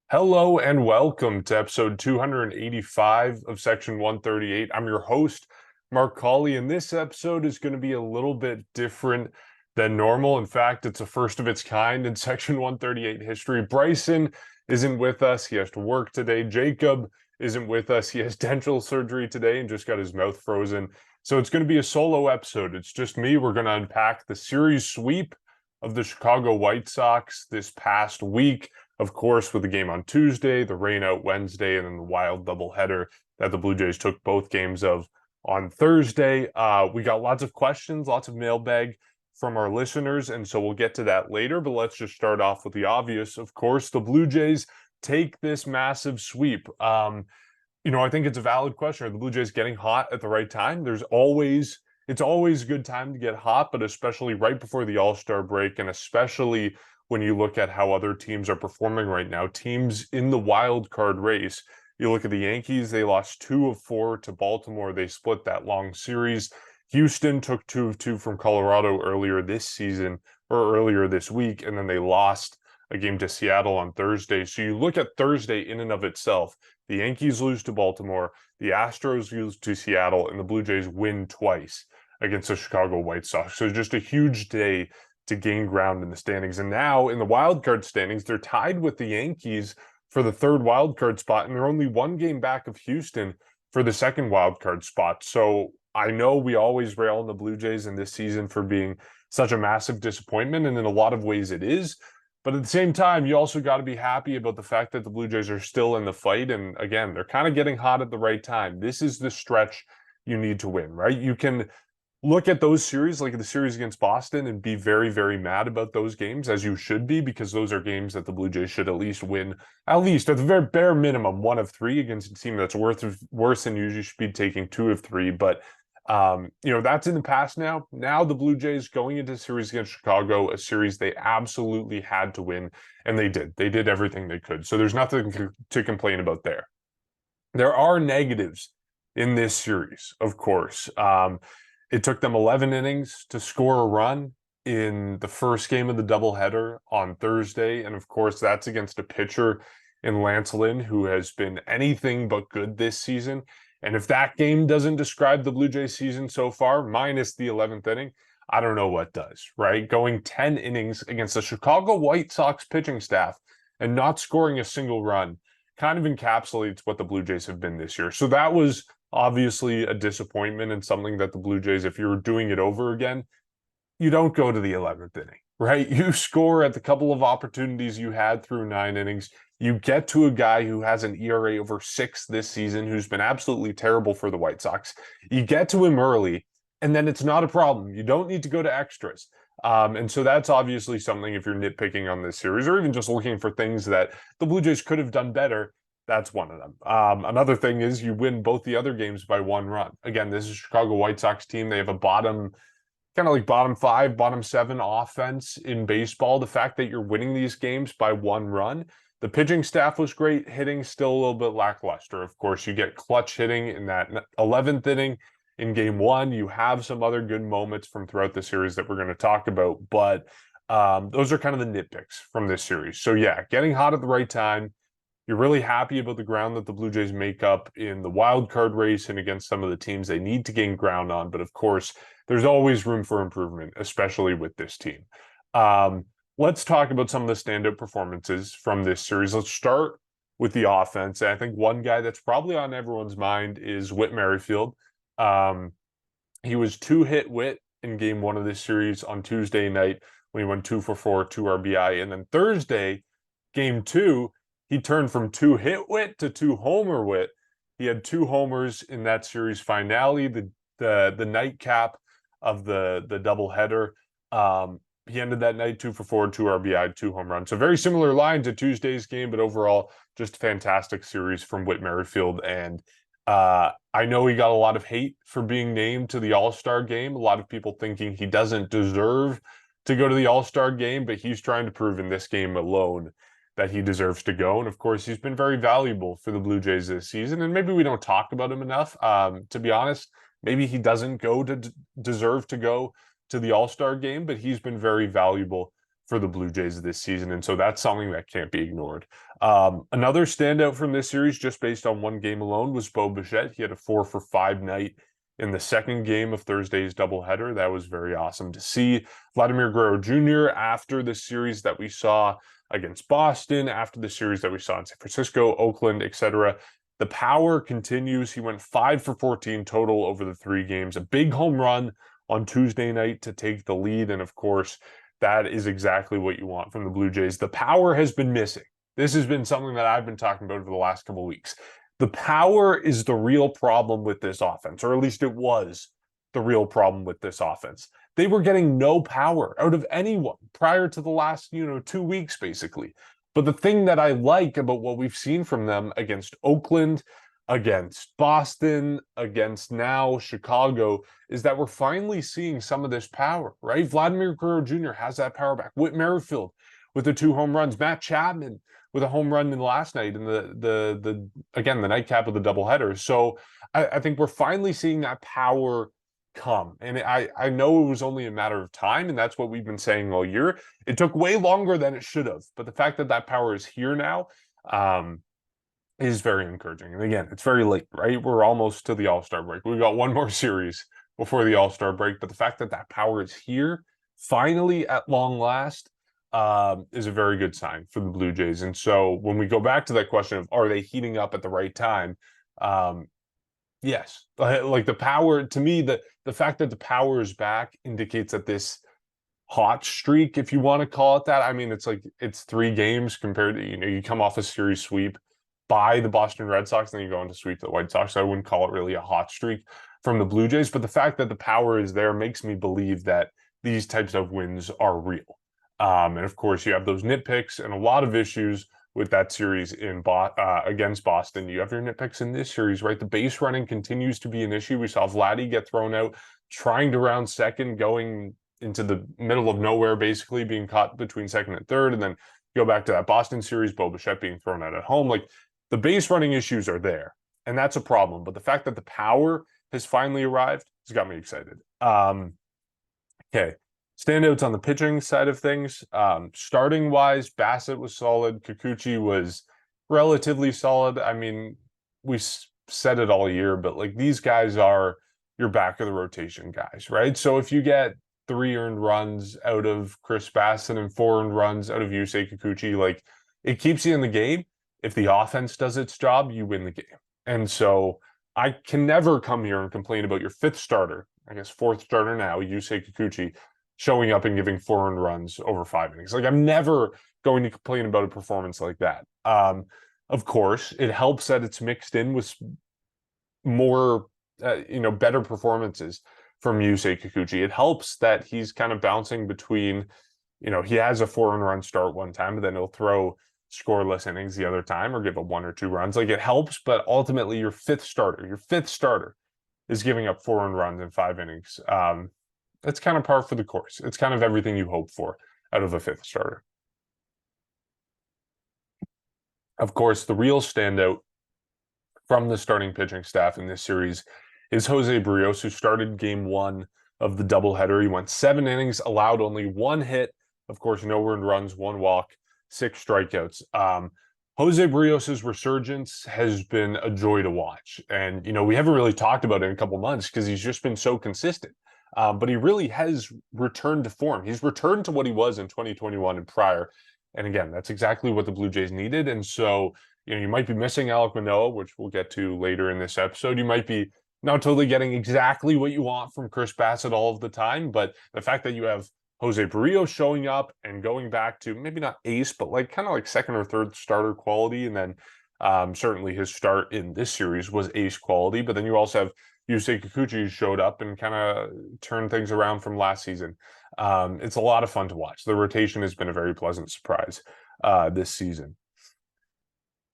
Hello and welcome to episode 285 of Section 138. I'm your host, Mark Colley, and this episode is going to be a little bit different than normal. In fact, it's a first of its kind in Section 138 history. Bryson isn't with us. He has to work today. Jacob isn't with us. He has dental surgery today and just got his mouth frozen. So it's going to be a solo episode. It's just me. We're going to unpack the series sweep of the Chicago White Sox this past week. Of course, with the game on Tuesday, the rain out Wednesday, and then the wild doubleheader that the Blue Jays took both games of on Thursday. We got lots of questions, lots of mailbag from our listeners, and so we'll get to that later. But let's just start off with the obvious. Of course, the Blue Jays take this massive sweep. I think it's a valid question. Are the Blue Jays getting hot at the right time? It's always a good time to get hot, but especially right before the All-Star break, and especially when you look at how other teams are performing right now, teams in the wild card race. You look at the Yankees, they lost 2 of 4 to Baltimore. They split that long series. Houston took 2 of 2 from Colorado earlier this season or earlier this week, and then they lost a game to Seattle on Thursday. So you look at Thursday in and of itself. The Yankees lose to Baltimore, the Astros lose to Seattle, and the Blue Jays win twice against the Chicago White Sox. So just a huge day to gain ground in the standings. And now in the wild card standings, they're tied with the Yankees for the third wild card spot, and they're only one game back of Houston for the second wild card spot. So I know we always rail on the Blue Jays in this season for being such a massive disappointment, and in a lot of ways it is. But at the same time, you also got to be happy about the fact that the Blue Jays are still in the fight. And again, they're kind of getting hot at the right time. This is the stretch you need to win, right? You can look at those series, like the series against Boston, and be very, very mad about those games, as you should be, because those are games that the Blue Jays should at least win, at least at the very bare minimum, 1 of 3 against a team that's worse than usually should be taking 2 of 3. But that's in the past now. Now the Blue Jays going into the series against Chicago, a series they absolutely had to win, and they did. They did everything they could. So there's nothing to complain about there. There are negatives in this series, of course. It took them 11 innings to score a run in the first game of the doubleheader on Thursday. And of course, that's against a pitcher in Lance Lynn, who has been anything but good this season. And if that game doesn't describe the Blue Jays season so far, minus the 11th inning, I don't know what does, right? Going 10 innings against the Chicago White Sox pitching staff and not scoring a single run kind of encapsulates what the Blue Jays have been this year. So that was obviously a disappointment, and something that the Blue Jays, if you're doing it over again, you don't go to the 11th inning, right? You score at the couple of opportunities you had through 9 innings. You get to a guy who has an ERA over 6 this season, who's been absolutely terrible for the White Sox. You get to him early, and then it's not a problem. You don't need to go to extras. And so that's obviously something, if you're nitpicking on this series, or even just looking for things that the Blue Jays could have done better, that's one of them. Another thing is you win both the other games by 1 run. Again, this is a Chicago White Sox team. They have a bottom 5, bottom 7 offense in baseball. The fact that you're winning these games by 1 run, the pitching staff was great, hitting still a little bit lackluster. Of course, you get clutch hitting in that 11th inning in game 1. You have some other good moments from throughout the series that we're going to talk about, but those are kind of the nitpicks from this series. So yeah, getting hot at the right time. You're really happy about the ground that the Blue Jays make up in the wild card race and against some of the teams they need to gain ground on. But of course, there's always room for improvement, especially with this team. Let's talk about some of the standout performances from this series. Let's start with the offense. And I think one guy that's probably on everyone's mind is Whit Merrifield. He was 2-hit Whit in game 1 of this series on Tuesday night when he went 2 for 4, 2 RBI. And then Thursday, game 2, he turned from 2-hit Whit to 2-homer Whit. He had 2 homers in that series finale, the nightcap of the doubleheader. He ended that night 2 for 4, 2 RBI, 2 home runs. So very similar line to Tuesday's game, but overall just a fantastic series from Whit Merrifield. And I know he got a lot of hate for being named to the All-Star game. A lot of people thinking he doesn't deserve to go to the All-Star game, but he's trying to prove in this game alone that he deserves to go. And of course, he's been very valuable for the Blue Jays this season. And maybe we don't talk about him enough. To be honest, maybe he doesn't deserve to go to the All-Star game, but he's been very valuable for the Blue Jays this season. And so that's something that can't be ignored. Another standout from this series, just based on one game alone, was Bo Bichette. He had a 4-for-5 night in the second game of Thursday's doubleheader. That was very awesome to see. Vladimir Guerrero Jr., after the series that we saw against Boston, after the series that we saw in San Francisco, Oakland, etc., the power continues. He went 5-for-14 total over the 3 games. A big home run on Tuesday night to take the lead. And of course, that is exactly what you want from the Blue Jays. The power has been missing. This has been something that I've been talking about over the last couple of weeks. The power is the real problem with this offense, or at least it was the real problem with this offense. They were getting no power out of anyone prior to the last, 2 weeks, basically. But the thing that I like about what we've seen from them against Oakland, against Boston, against now Chicago, is that we're finally seeing some of this power, right? Vladimir Guerrero Jr. has that power back. Whit Merrifield with the 2 home runs. Matt Chapman with a home run in the last night in the nightcap of the doubleheader. So I think we're finally seeing that power come. And I know it was only a matter of time, and that's what we've been saying all year. It took way longer than it should have, but the fact that that power is here now is very encouraging. And again, it's very late, right? We're almost to the All-Star break. We've got one more series before the All-Star break, but the fact that that power is here, finally at long last, is a very good sign for the Blue Jays. And so when we go back to that question of, are they heating up at the right time? Yes, like the power, to me, the fact that the power is back indicates that this hot streak, if you want to call it that, I mean, it's 3 games compared to, you come off a series sweep by the Boston Red Sox, then you go into sweep the White Sox. So I wouldn't call it really a hot streak from the Blue Jays, but the fact that the power is there makes me believe that these types of wins are real. And of course, you have those nitpicks and a lot of issues with that series against Boston. You have your nitpicks in this series, right? The base running continues to be an issue. We saw Vladdy get thrown out trying to round second, going into the middle of nowhere, basically being caught between second and third, and then go back to that Boston series, Bo Bichette being thrown out at home. Like, the base running issues are there, and that's a problem. But the fact that the power has finally arrived has got me excited. Okay. Standouts on the pitching side of things. Starting wise, Bassett was solid. Kikuchi was relatively solid. I mean, we said it all year, but like, these guys are your back of the rotation guys, right? So if you get 3 earned runs out of Chris Bassett and 4 earned runs out of Yusei Kikuchi, like, it keeps you in the game. If the offense does its job, you win the game. And so I can never come here and complain about your 5th starter, I guess 4th starter now, Yusei Kikuchi, showing up and giving 4 earned runs over 5 innings. Like, I'm never going to complain about a performance like that. Of course, it helps that it's mixed in with more, better performances from Yusei Kikuchi. It helps that he's kind of bouncing between, he has a 4 earned run start one time, but then he'll throw scoreless innings the other time or give up 1 or 2 runs. Like, it helps, but ultimately your fifth starter is giving up 4 earned runs in 5 innings. It's kind of par for the course. It's kind of everything you hope for out of a 5th starter. Of course, the real standout from the starting pitching staff in this series is Jose Barrios, who started game 1 of the doubleheader. He went 7 innings, allowed only 1 hit, of course, no earned runs, 1 walk, 6 strikeouts. Jose Barrios' resurgence has been a joy to watch. And, we haven't really talked about it in a couple months because he's just been so consistent. But he really has returned to form. He's returned to what he was in 2021 and prior. And again, that's exactly what the Blue Jays needed. And so, you might be missing Alek Manoah, which we'll get to later in this episode. You might be not totally getting exactly what you want from Chris Bassett all of the time. But the fact that you have Jose Barrios showing up and going back to maybe not ace, but like kind of like 2nd or 3rd starter quality. And then certainly his start in this series was ace quality. But then you also have Yusei Kikuchi showed up and kind of turned things around from last season. It's a lot of fun to watch. The rotation has been a very pleasant surprise this season.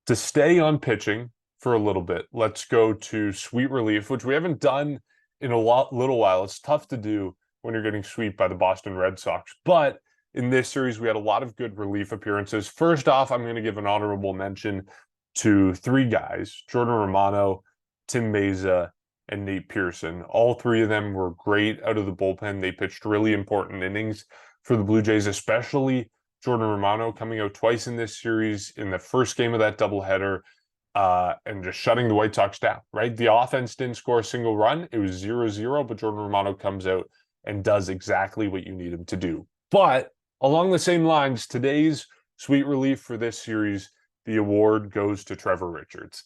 To stay on pitching for a little bit, let's go to sweet relief, which we haven't done in a little while. It's tough to do when you're getting swept by the Boston Red Sox. But in this series, we had a lot of good relief appearances. First off, I'm going to give an honorable mention to 3 guys, Jordan Romano, Tim Meza, and Nate Pearson. All 3 of them were great out of the bullpen. They pitched really important innings for the Blue Jays, especially Jordan Romano coming out twice in this series in the first game of that doubleheader, and just shutting the White Sox down, right? The offense didn't score a single run. It was 0-0, but Jordan Romano comes out and does exactly what you need him to do. But along the same lines, today's sweet relief for this series, the award goes to Trevor Richards.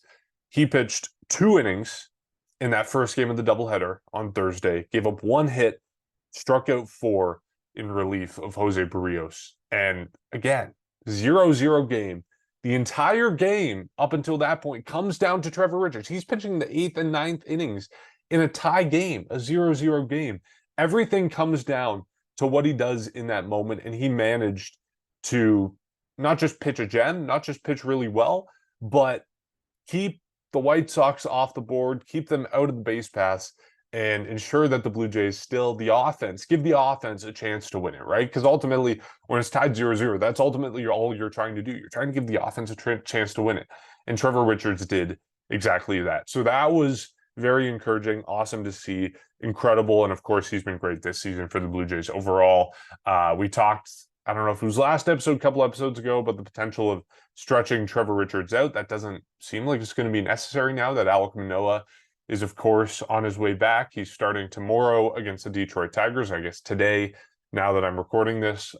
He pitched 2 innings in that first game of the doubleheader on Thursday, gave up 1 hit, struck out 4 in relief of Jose Barrios. And again, 0-0 game. The entire game up until that point comes down to Trevor Richards. He's pitching the 8th and 9th innings in a tie game, a 0-0 game. Everything comes down to what he does in that moment, and he managed to not just pitch a gem, not just pitch really well, but keep the White Sox off the board, keep them out of the base paths, and ensure that the Blue Jays still, the offense, give the offense a chance to win it, right? Because ultimately, when it's tied 0-0, that's ultimately all you're trying to do. You're trying to give the offense a chance to win it. And Trevor Richards did exactly that. So that was very encouraging, awesome to see, incredible. And of course, he's been great this season for the Blue Jays overall. We talked, I don't know if it was last episode, a couple episodes ago, but the potential of stretching Trevor Richards out. That doesn't seem like it's going to be necessary now that Alek Manoah is, of course, on his way back. He's starting tomorrow against the Detroit Tigers, I guess today, now that I'm recording this.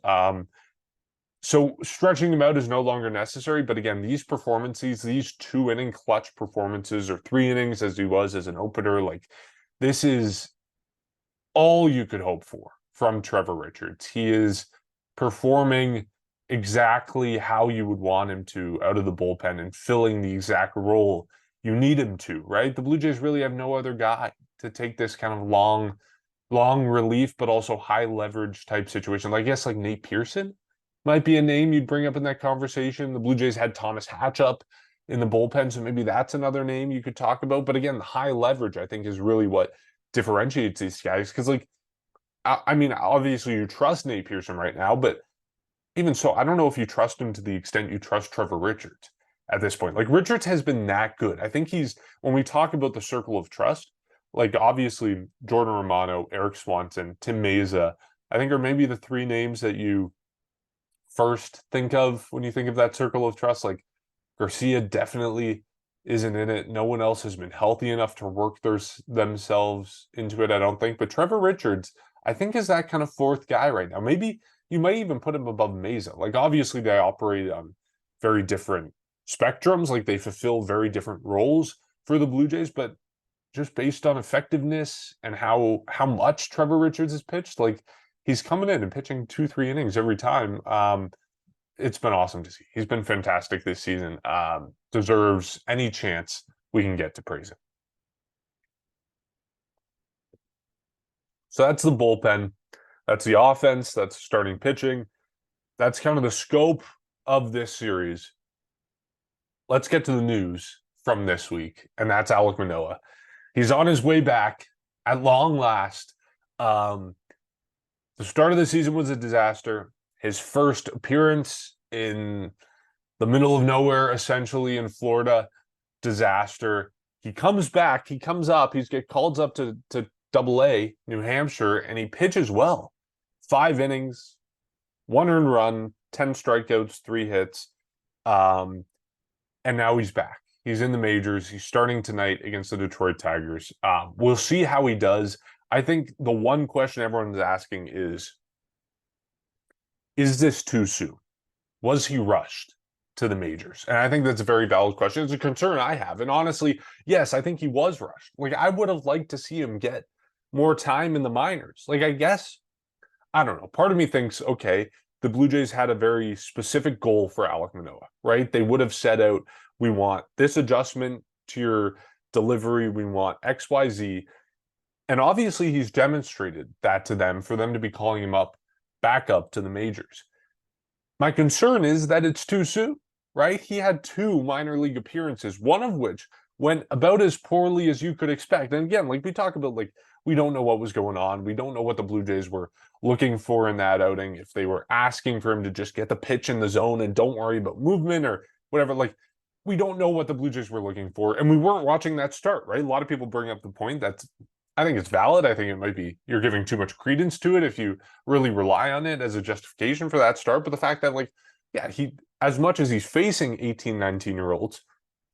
So stretching him out is no longer necessary. But again, these performances, these 2-inning clutch performances, or 3 innings as he was as an opener, like this is all you could hope for from Trevor Richards. He is performing exactly how you would want him to out of the bullpen and filling the exact role you need him to, right? The Blue Jays really have no other guy to take this kind of long relief, but also high leverage type situation. Like, I guess like Nate Pearson might be a name you'd bring up in that conversation. The Blue Jays had Thomas Hatch up in the bullpen, so maybe that's another name you could talk about. But again, the high leverage, I think, is really what differentiates these guys. Because, like, I mean, obviously you trust Nate Pearson right now, but even so, I don't know if you trust him to the extent you trust Trevor Richards at this point. Like, Richards has been that good. I think he's, when we talk about the circle of trust, like obviously Jordan Romano, Eric Swanson, Tim Meza, I think are maybe the 3 names that you first think of when you think of that circle of trust. Like Garcia definitely isn't in it. No one else has been healthy enough to work themselves into it, I don't think. But Trevor Richards, I think, is that kind of 4th guy right now. Maybe you might even put him above Meza. Like, obviously they operate on very different spectrums. Like, they fulfill very different roles for the Blue Jays, but just based on effectiveness and how much Trevor Richards has pitched, like, he's coming in and pitching 2-3 innings every time. It's been awesome to see. He's been fantastic this season. Deserves any chance we can get to praise him. So that's the bullpen. That's the offense. That's starting pitching. That's kind of the scope of this series. Let's get to the news from this week, and that's Alek Manoah. He's on his way back at long last. The start of the season was a disaster. His first appearance in the middle of nowhere, essentially in Florida, disaster. He comes back. He comes up. He's get called up to Double-A, New Hampshire, and he pitches well. 5 innings, 1 earned run, 10 strikeouts, 3 hits. And now he's back. He's in the majors. He's starting tonight against the Detroit Tigers. We'll see how he does. I think the one question everyone's asking is this too soon? Was he rushed to the majors? And I think that's a very valid question. It's a concern I have. And honestly, yes, I think he was rushed. Like, I would have liked to see him get more time in the minors. Like, I guess, I don't know. Part of me thinks, okay, the Blue Jays had a very specific goal for Alek Manoah, right? They would have set out, we want this adjustment to your delivery. We want X, Y, Z. And obviously he's demonstrated that to them for them to be calling him back up to the majors. My concern is that it's too soon, right? He had 2 minor league appearances, one of which went about as poorly as you could expect. And again, like we talk about, like, we don't know what was going on. We don't know what the Blue Jays were looking for in that outing. If they were asking for him to just get the pitch in the zone and don't worry about movement or whatever, like, we don't know what the Blue Jays were looking for. And we weren't watching that start, right? A lot of people bring up the point that I think it's valid. I think it might be you're giving too much credence to it if you really rely on it as a justification for that start. But the fact that, like, yeah, he, as much as he's facing 18, 19-year-olds,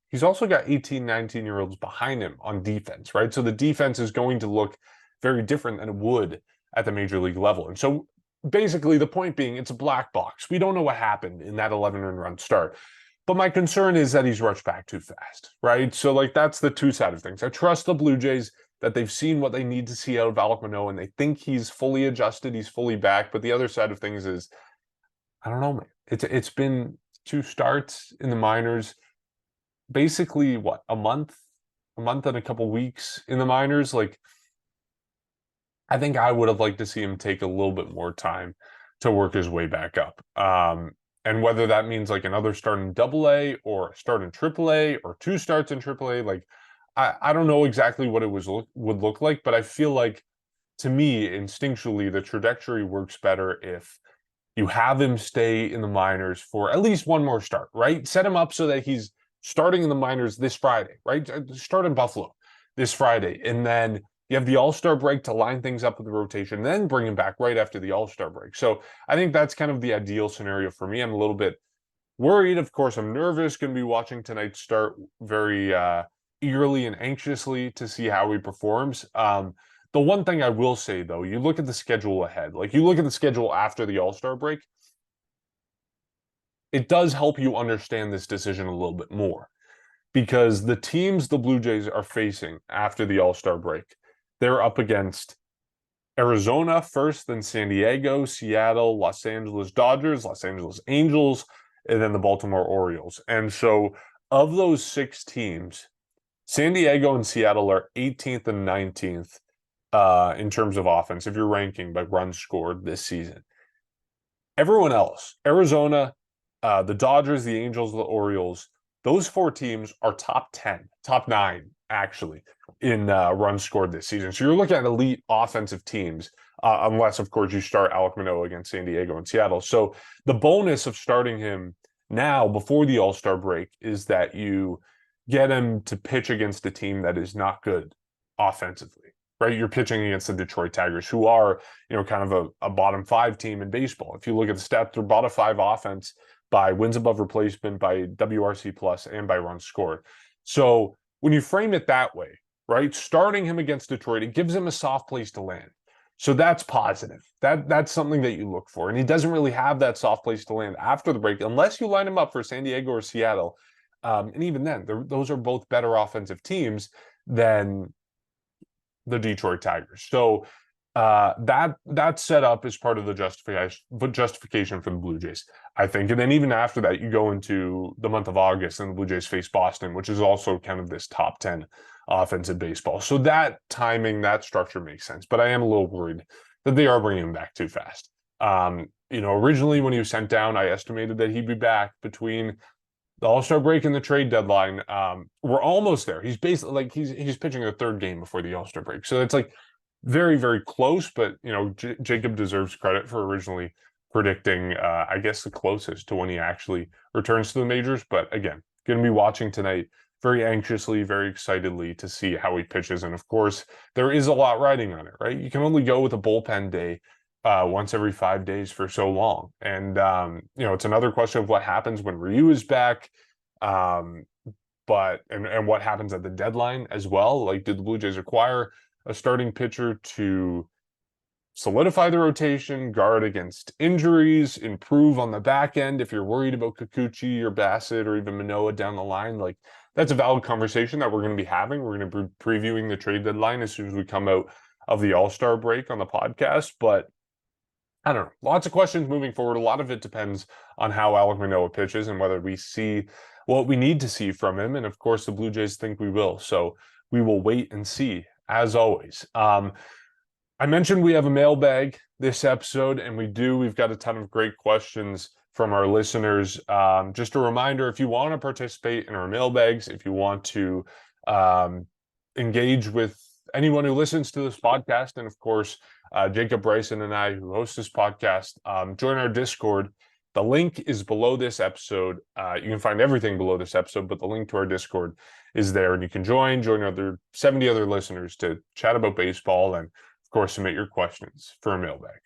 he's also got 18, 19-year-olds behind him on defense, right? So the defense is going to look very different than it would at the major league level. And so basically the point being, it's a black box. We don't know what happened in that 11-run start. But my concern is that he's rushed back too fast, right? So, like, that's the two side of things. I trust the Blue Jays that they've seen what they need to see out of Alek Manoah, and they think he's fully adjusted, he's fully back. But the other side of things is, I don't know, man. It's been two starts in the minors, basically what, a month and a couple weeks in the minors. Like, I think I would have liked to see him take a little bit more time to work his way back up. And whether that means like another start in AA or a start in AAA or two starts in AAA, like I don't know exactly what it would look like, but I feel like, to me, instinctually, the trajectory works better if you have him stay in the minors for at least one more start, right? Set him up so that he's starting in the minors this Friday, right? Start in Buffalo this Friday, and then you have the All-Star break to line things up with the rotation, then bring him back right after the All-Star break. So I think that's kind of the ideal scenario for me. I'm a little bit worried. Of course, I'm nervous, going to be watching tonight's start very eagerly and anxiously to see how he performs. The one thing I will say, though, you look at the schedule ahead, like you look at the schedule after the All-Star break, it does help you understand this decision a little bit more, because the teams the Blue Jays are facing after the All-Star break, they're up against Arizona first, then San Diego, Seattle, Los Angeles Dodgers, Los Angeles Angels, and then the Baltimore Orioles. And so of those six teams, San Diego and Seattle are 18th and 19th in terms of offense, if you're ranking by runs scored this season. Everyone else, Arizona, the Dodgers, the Angels, the Orioles, those four teams are top 10, top 9, actually, in runs scored this season. So you're looking at elite offensive teams, unless, of course, you start Alek Manoah against San Diego and Seattle. So the bonus of starting him now before the All-Star break is that you get him to pitch against a team that is not good offensively, right? You're pitching against the Detroit Tigers, who are, kind of a bottom 5 team in baseball. If you look at the stats, they're bottom 5 offense by wins above replacement, by WRC plus, and by runs scored. So when you frame it that way, right, starting him against Detroit, it gives him a soft place to land. So that's positive. That's something that you look for. And he doesn't really have that soft place to land after the break, unless you line him up for San Diego or Seattle. And even then, those are both better offensive teams than the Detroit Tigers. So that setup is part of the justification for the Blue Jays, I think. And then even after that, you go into the month of August and the Blue Jays face Boston, which is also kind of this top 10 offense in baseball. So that timing, that structure makes sense. But I am a little worried that they are bringing him back too fast. Originally when he was sent down, I estimated that he'd be back between the All-Star break and the trade deadline. We're almost there. He's basically like he's pitching the third game before the All-Star break. So it's like very, very close, but Jacob deserves credit for originally predicting, I guess, the closest to when he actually returns to the majors. But again, going to be watching tonight very anxiously, very excitedly to see how he pitches. And of course, there is a lot riding on it, right? You can only go with a bullpen day once every 5 days for so long. And, it's another question of what happens when Ryu is back. But what happens at the deadline as well. Like, did the Blue Jays acquire a starting pitcher to solidify the rotation, guard against injuries, improve on the back end if you're worried about Kikuchi or Bassett or even Manoah down the line? Like, that's a valid conversation that we're going to be having. We're going to be previewing the trade deadline as soon as we come out of the All-Star break on the podcast. But I don't know. Lots of questions moving forward. A lot of it depends on how Alek Manoah pitches and whether we see what we need to see from him. And of course, the Blue Jays think we will. So we will wait and see, as always. I mentioned we have a mailbag this episode, and we've got a ton of great questions from our listeners. Just a reminder, if you want to participate in our mailbags, if you want to engage with anyone who listens to this podcast, and of course, Jacob Bryson and I, who host this podcast, join our Discord. The link is below this episode. You can find everything below this episode, but the link to our Discord is there, and you can join other 70 other listeners to chat about baseball and, of course, submit your questions for a mailbag.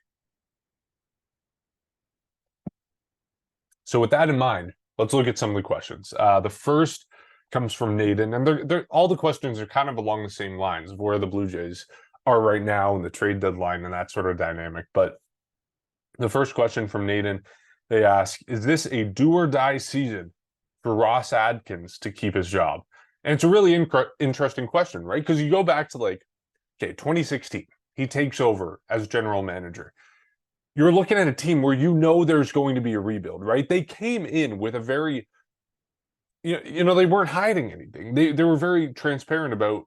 So with that in mind, let's look at some of the questions. The first comes from Nathan, and all the questions are kind of along the same lines of where the Blue Jays are right now in the trade deadline and that sort of dynamic. But the first question from Nathan, they ask, is this a do or die season for Ross Atkins to keep his job? And it's a really interesting question, right? Because you go back to 2016, he takes over as general manager. You're looking at a team where there's going to be a rebuild, right? They came in with a very, they weren't hiding anything. They were very transparent about,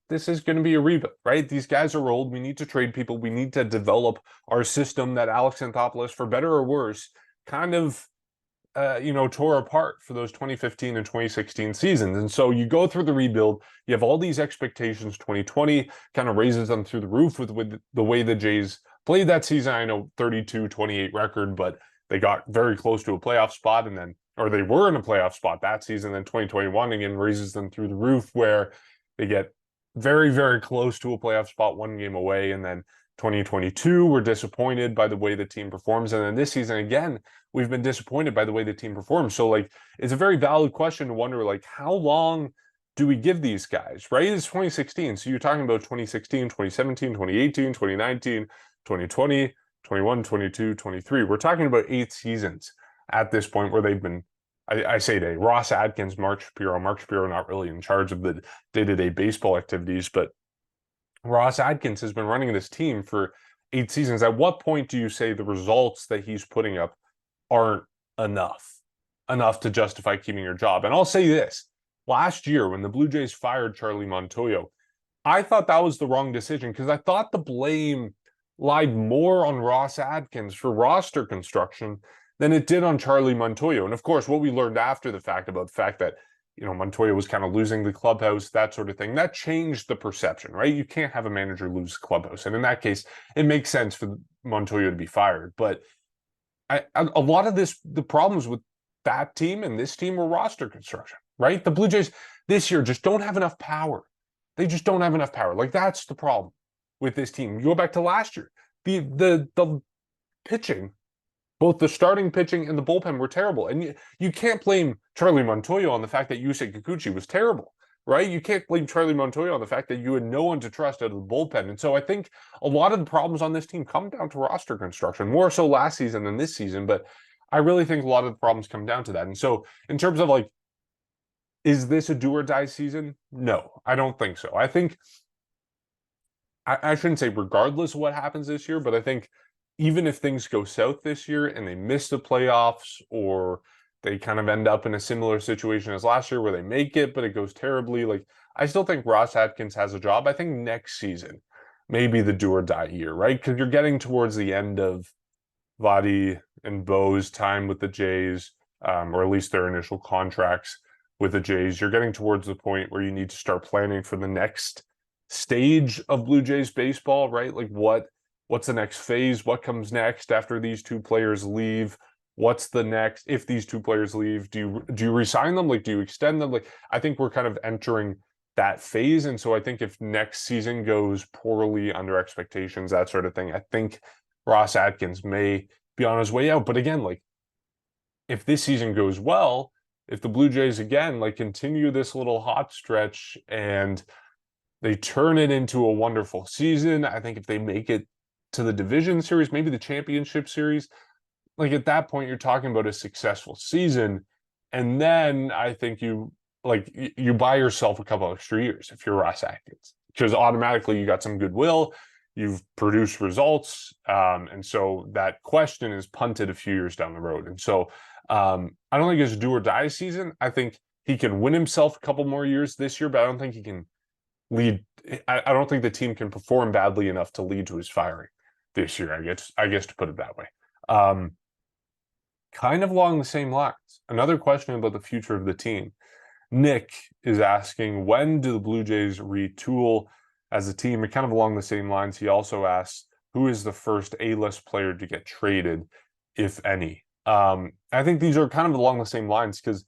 this is going to be a rebuild, right? These guys are old. We need to trade people. We need to develop our system that Alex Anthopoulos, for better or worse, kind of, tore apart for those 2015 and 2016 seasons. And so you go through the rebuild, you have all these expectations. 2020 kind of raises them through the roof with the way the Jays played that season. I know 32-28 record, but they got very close to a playoff spot, or they were in a playoff spot that season. Then 2021 again raises them through the roof, where they get very, very close to a playoff spot, one game away. And then 2022, we're disappointed by the way the team performs. And then this season, again, we've been disappointed by the way the team performs. So, it's a very valid question to wonder, how long do we give these guys, right? It's 2016. So you're talking about 2016, 2017, 2018, 2019, 2020, 21, 22, 23. We're talking about 8 seasons at this point where they've been, I say they, Ross Atkins, Mark Shapiro not really in charge of the day-to-day baseball activities, but Ross Atkins has been running this team for 8 seasons. At what point do you say the results that he's putting up aren't enough to justify keeping your job? And I'll say this, last year when the Blue Jays fired Charlie Montoyo, I thought that was the wrong decision, because I thought the blame lied more on Ross Atkins for roster construction than it did on Charlie Montoyo. And of course, what we learned after the fact about the fact that, Montoyo was kind of losing the clubhouse, that sort of thing, that changed the perception, right? You can't have a manager lose the clubhouse. And in that case, it makes sense for Montoyo to be fired. But a lot of the problems with that team and this team were roster construction, right? The Blue Jays this year just don't have enough power. They just don't have enough power. That's the problem with this team. You go back to last year, the pitching, both the starting pitching and the bullpen were terrible. And you can't blame Charlie Montoyo on the fact that Yusei Kikuchi was terrible, right? You can't blame Charlie Montoyo on the fact that you had no one to trust out of the bullpen. And so I think a lot of the problems on this team come down to roster construction, more so last season than this season. But I really think a lot of the problems come down to that. And so in terms of is this a do or die season? No, I don't think so. I think I shouldn't say regardless of what happens this year, but I think even if things go south this year and they miss the playoffs, or they kind of end up in a similar situation as last year where they make it, but it goes terribly, I still think Ross Atkins has a job. I think next season may be the do or die year, right? Because you're getting towards the end of Vladdy and Bo's time with the Jays, or at least their initial contracts with the Jays. You're getting towards the point where you need to start planning for the next stage of Blue Jays baseball, right? What's the next phase? What comes next after these 2 players leave? What's the next, if these 2 players leave, do you re-sign them? Do you extend them? I think we're kind of entering that phase. And so I think if next season goes poorly, under expectations, that sort of thing, I think Ross Atkins may be on his way out. But again, if this season goes well, if the Blue Jays again, continue this little hot stretch and they turn it into a wonderful season, I think if they make it to the division series, maybe the championship series, at that point, you're talking about a successful season. And then I think you buy yourself a couple extra years if you're Ross Atkins, because automatically you got some goodwill, you've produced results. And so that question is punted a few years down the road. And so I don't think it's a do or die season. I think he can win himself a couple more years this year, but I don't think he can lead. I don't think the team can perform badly enough to lead to his firing this year, I guess to put it that way. Kind of along the same lines, another question about the future of the team. Nick is asking, when do the Blue Jays retool as a team? And kind of along the same lines, he also asks, who is the first A-list player to get traded, if any, I think these are kind of along the same lines because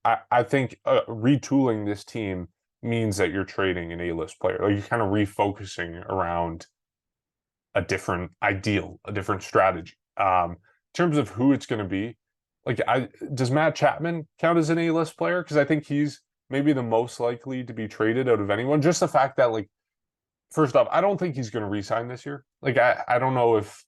I think retooling this team means that you're trading an A-list player. Like you're kind of refocusing around a different ideal, a different strategy. In terms of who it's going to be, like does Matt Chapman count as an A-list player? Because I think he's maybe the most likely to be traded out of anyone. Just the fact that like first off, I don't think he's going to re-sign this year. Like I don't know if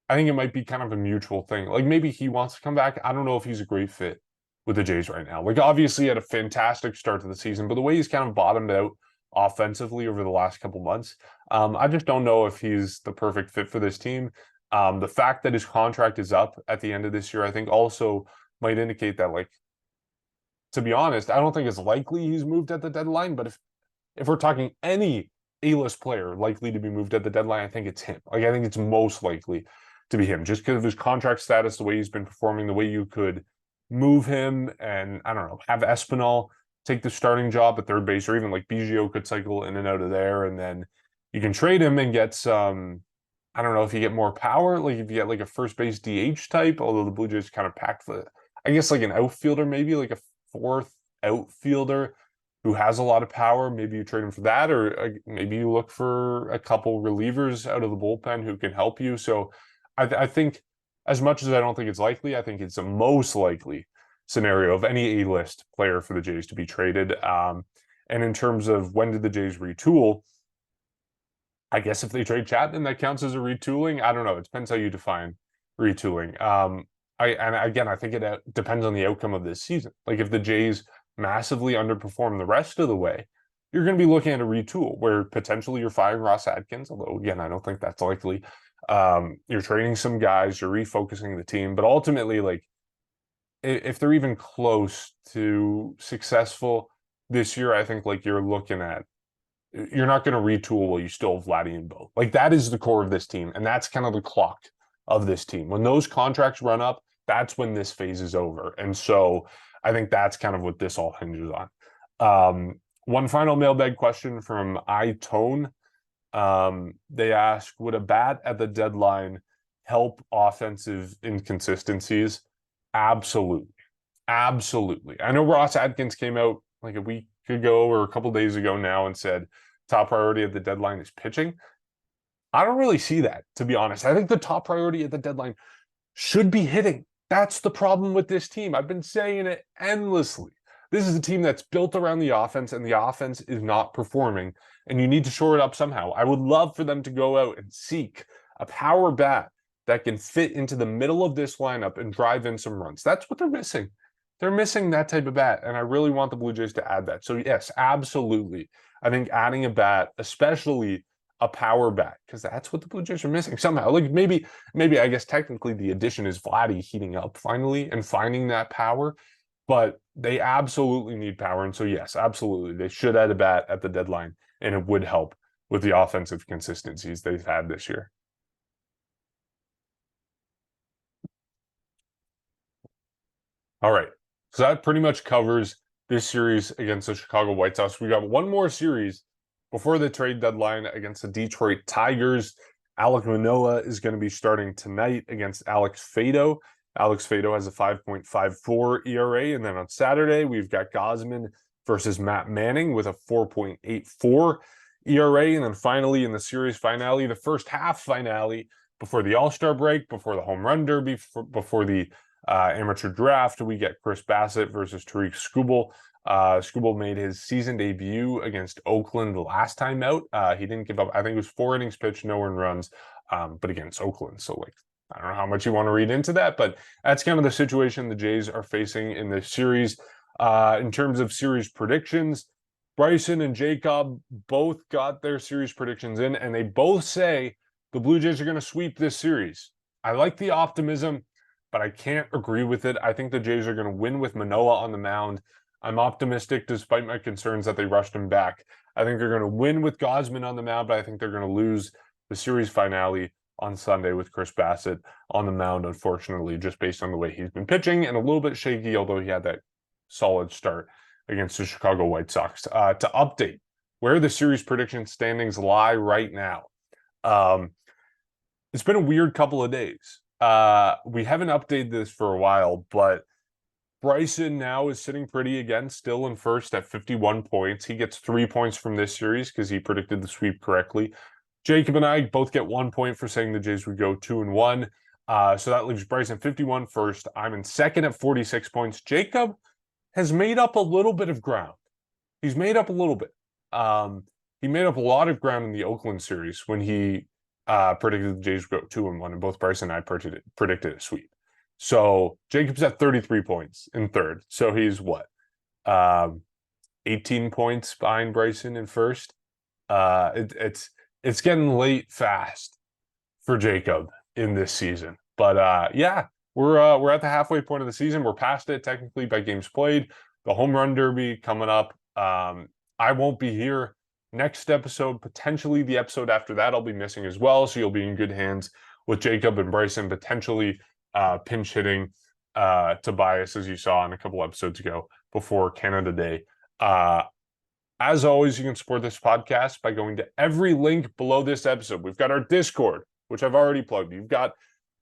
I think it might be kind of a mutual thing. Like maybe he wants to come back. I don't know if he's a great fit with the Jays right now. Like obviously he had a fantastic start to the season, but the way he's kind of bottomed out offensively over the last couple months, I just don't know if he's the perfect fit for this team. The fact that his contract is up at the end of this year, I think also might indicate that, like, to be honest, I don't think it's likely he's moved at the deadline, but if we're talking any A-list player likely to be moved at the deadline, I think it's him. Like I think it's most likely to be him, just because of his contract status, the way he's been performing, the way you could move him, and I don't know, have Espinal take the starting job at third base, or even like Biggio could cycle in and out of there, and then you can trade him and get some. I don't know if you get more power, like if you get like a first base DH type, although the Blue Jays kind of packed the, I guess like an outfielder, maybe like a fourth outfielder who has a lot of power. Maybe you trade him for that, or maybe you look for a couple relievers out of the bullpen who can help you. So I think, as much as I don't think it's likely, I think it's the most likely scenario of any A-list player for the Jays to be traded. And in terms of when did the Jays retool, I guess if they trade Chapman, that counts as a retooling. I don't know. It depends how you define retooling. And again, I think it depends on the outcome of this season. Like if the Jays massively underperform the rest of the way, you're going to be looking at a retool where potentially you're firing Ross Atkins, although again, I don't think that's likely. You're trading some guys, you're refocusing the team, but ultimately, like if they're even close to successful this year, I think like you're looking at you're not going to retool while you still have Vladdy and Bo. Like that is the core of this team, and that's kind of the clock of this team. When those contracts run up, that's when this phase is over. And so I think that's kind of what this all hinges on. One final mailbag question from iTone. They ask, would a bat at the deadline help offensive inconsistencies? Absolutely. Absolutely. I know Ross Atkins came out like a week ago or a couple days ago now and said top priority at the deadline is pitching. I don't really see that, to be honest. I think the top priority at the deadline should be hitting. That's the problem with this team. I've been saying it endlessly. This is a team that's built around the offense, and the offense is not performing, and you need to shore it up somehow. I would love for them to go out and seek a power bat that can fit into the middle of this lineup and drive in some runs. That's what they're missing. They're missing that type of bat, and I really want the Blue Jays to add that. So yes, absolutely. I think adding a bat, especially a power bat, because that's what the Blue Jays are missing somehow. Like maybe I guess technically the addition is Vladdy heating up finally and finding that power, but they absolutely need power. And so yes, absolutely, they should add a bat at the deadline, and it would help with the offensive consistencies they've had this year. All right. So that pretty much covers this series against the Chicago White Sox. We got one more series before the trade deadline against the Detroit Tigers. Alek Manoah is going to be starting tonight against Alex Faedo. Alex Faedo has a 5.54 ERA. And then on Saturday, we've got Gausman versus Matt Manning with a 4.84 ERA. And then finally, in the series finale, the first half finale before the All-Star break, before the Home Run Derby, before the amateur draft, we get Chris Bassitt versus Tariq Skubal. Skubal made his season debut against Oakland last time out. He didn't give up. I think it was 4 innings pitched, no earned runs, but against Oakland. So, like, I don't know how much you want to read into that, but that's kind of the situation the Jays are facing in this series. In terms of series predictions, Bryson and Jacob both got their series predictions in, and they both say the Blue Jays are going to sweep this series. I like the optimism, but I can't agree with it. I think the Jays are going to win with Manoah on the mound. I'm optimistic despite my concerns that they rushed him back. I think they're going to win with Gausman on the mound, but I think they're going to lose the series finale on Sunday with Chris Bassitt on the mound, unfortunately, just based on the way he's been pitching and a little bit shaky, although he had that solid start against the Chicago White Sox. To update where the series prediction standings lie right now, it's been a weird couple of days. we haven't updated this for a while, but Bryson now is sitting pretty again, still in first at 51 points. He gets 3 points from this series because he predicted the sweep correctly. Jacob and I both get 1 point for saying the Jays would go 2-1. So that leaves Bryson 51 first. I'm in second at 46 points. Jacob has made up a little bit of ground. He's made up a little bit. He made up a lot of ground in the Oakland series when he predicted the Jays would go 2-1, and both Bryson and I predicted a sweep. So Jacob's at 33 points in third. So he's what? 18 points behind Bryson in first. It's getting late fast for Jacob in this season. But yeah, we're at the halfway point of the season. We're past it technically by games played. The home run derby coming up. I won't be here next episode. Potentially the episode after that I'll be missing as well. So you'll be in good hands with Jacob and Bryson potentially pinch hitting Tobias, as you saw in a couple episodes ago before Canada Day. As always, you can support this podcast by going to every link below this episode. We've got our Discord, which I've already plugged. You've got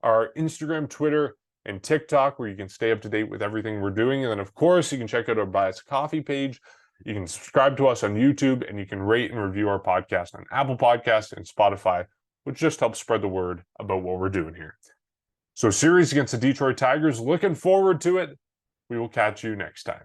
our Instagram, Twitter, and TikTok, where you can stay up to date with everything we're doing. And then, of course, you can check out our Buy Us a Coffee page. You can subscribe to us on YouTube, and you can rate and review our podcast on Apple Podcasts and Spotify, which just helps spread the word about what we're doing here. So, series against the Detroit Tigers, looking forward to it. We will catch you next time.